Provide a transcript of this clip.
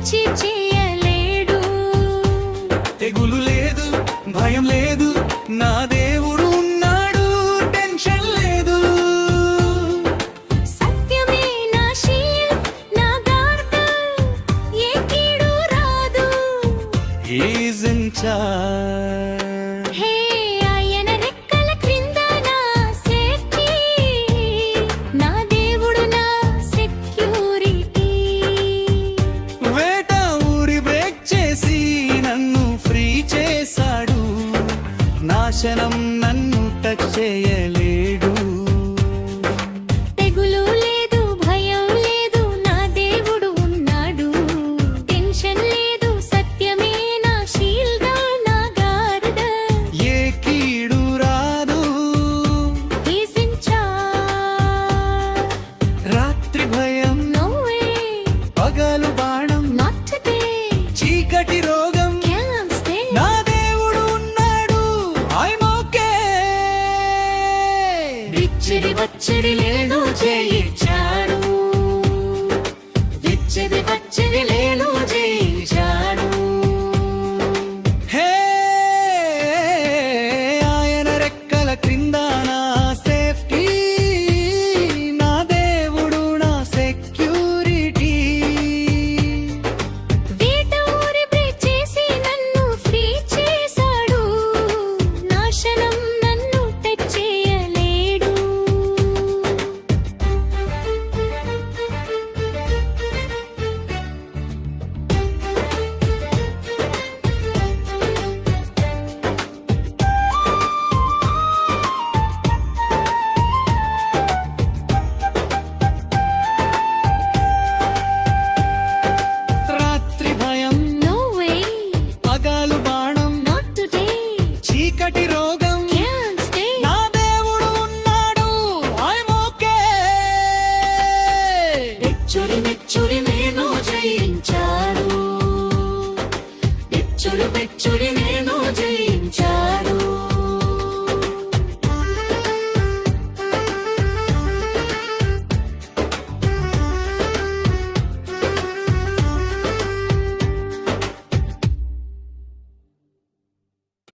వచ్చి చేయలేడు. తెగులు లేదు, భయం లేదు, నా దేవుడు ఉన్నాడు, టెన్షన్ లేదు. సత్యమే నా షీల్డ్, నా గార్డ్, ఏ కీడు రాదు. Is in charge. హే ఆయన రెక్కల క్రింద నా సేఫ్టీ, నా దేవుడు నా సెక్యూరిటీ. వేట ఊరి బ్రేక్ చేసి నన్ను ఫ్రీ చేశాడు, నాశనం నన్ను టచ్ చేయలేడు. తెగులు లేదు, భయం లేదు, నా దేవుడు ఉన్నాడు, టెన్షన్ లేదు. సత్యమే నా షీల్డ్, నా గార్డ్, ఏ కీడు రాదు. He's in charge. రాత్రి భయం, నో వే, పగలు బాణం, నాట్ టుడే, చీకటి రోగం, కాంట్ స్టే. నా దేవుడు ఉన్నాడు, ఐమ్ ఓకే. విచ్చిరి వచ్చిరి లేదు, చేయిచ్చాడు. విచ్చిరి వచ్చిరి లేదు.